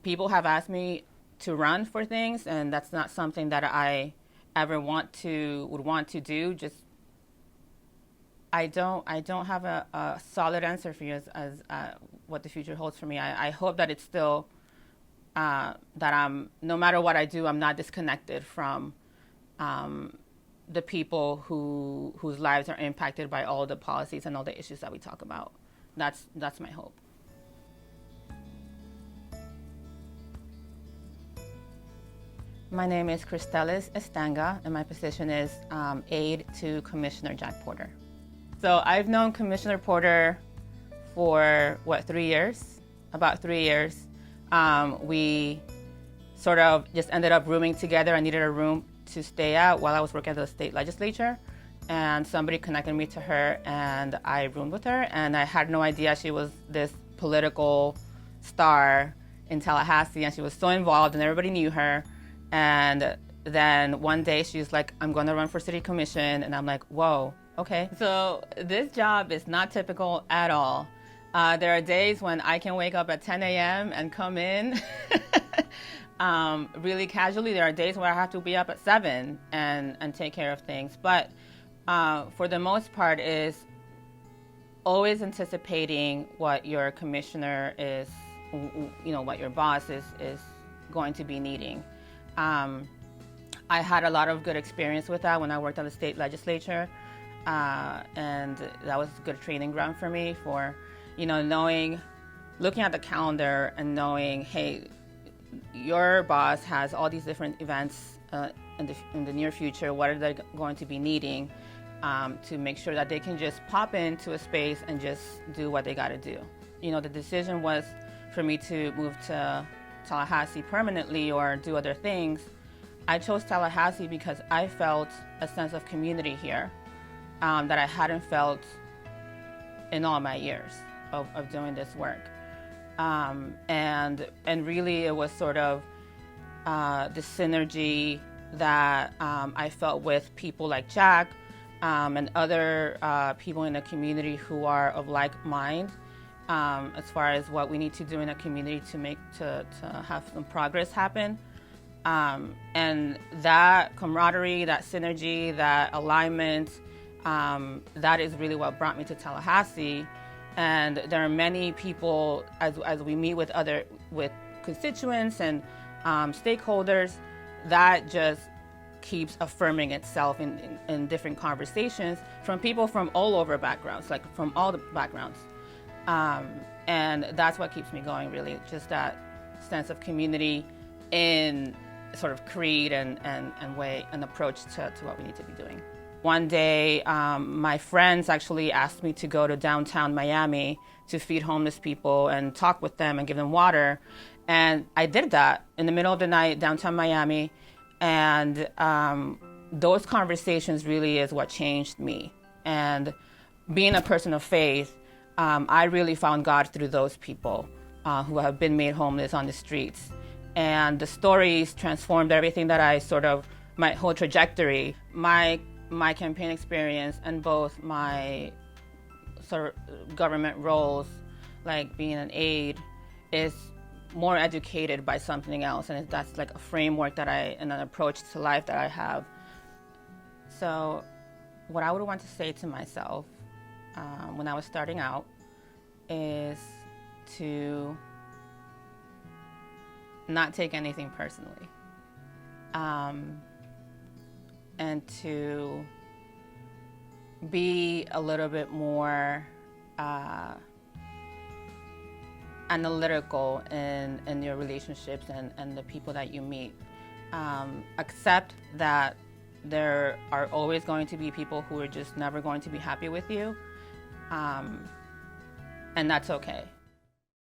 people have asked me to run for things, and that's not something that I ever would want to do. Just I don't have a solid answer for you as what the future holds for me. I hope that it's still that I'm, no matter what I do, I'm not disconnected from the people whose lives are impacted by all the policies and all the issues that we talk about. That's my hope. My name is Cristelis Estanga, and my position is aide to Commissioner Jack Porter. So I've known Commissioner Porter for, what, 3 years? About 3 years. We sort of just ended up rooming together. I needed a room to stay at while I was working at the state legislature. And somebody connected me to her, and I roomed with her. And I had no idea she was this political star in Tallahassee, and she was so involved, and everybody knew her. And then one day she was like, I'm going to run for city commission. And I'm like, whoa, okay. So this job is not typical at all. There are days when I can wake up at 10 a.m. and come in really casually. There are days where I have to be up at 7 and take care of things. But for the most part, is always anticipating what your commissioner is, what your boss is going to be needing. I had a lot of good experience with that when I worked at the state legislature, and that was a good training ground for me for, looking at the calendar and knowing, hey, your boss has all these different events in the near future. What are they going to be needing to make sure that they can just pop into a space and just do what they got to do. The decision was for me to move to Tallahassee permanently or do other things. I chose Tallahassee because I felt a sense of community here that I hadn't felt in all my years of doing this work. And really it was sort of the synergy that I felt with people like Jack and other people in the community who are of like mind. As far as what we need to do in a community to have some progress happen. And that camaraderie, that synergy, that alignment, that is really what brought me to Tallahassee. And there are many people, as we meet with constituents and stakeholders, that just keeps affirming itself in different conversations from people from all over backgrounds, like from all the backgrounds. And that's what keeps me going, really, just that sense of community in sort of creed and way and approach to what we need to be doing. One day, my friends actually asked me to go to downtown Miami to feed homeless people and talk with them and give them water. And I did that in the middle of the night, downtown Miami. And those conversations really is what changed me. And being a person of faith, I really found God through those people who have been made homeless on the streets. And the stories transformed everything that my whole trajectory. My campaign experience and both my sort of government roles, like being an aide, is more educated by something else. And that's like a framework and an approach to life that I have. So what I would want to say to myself when I was starting out is to not take anything personally, and to be a little bit more analytical in your relationships and the people that you meet. Accept that there are always going to be people who are just never going to be happy with you, and that's okay.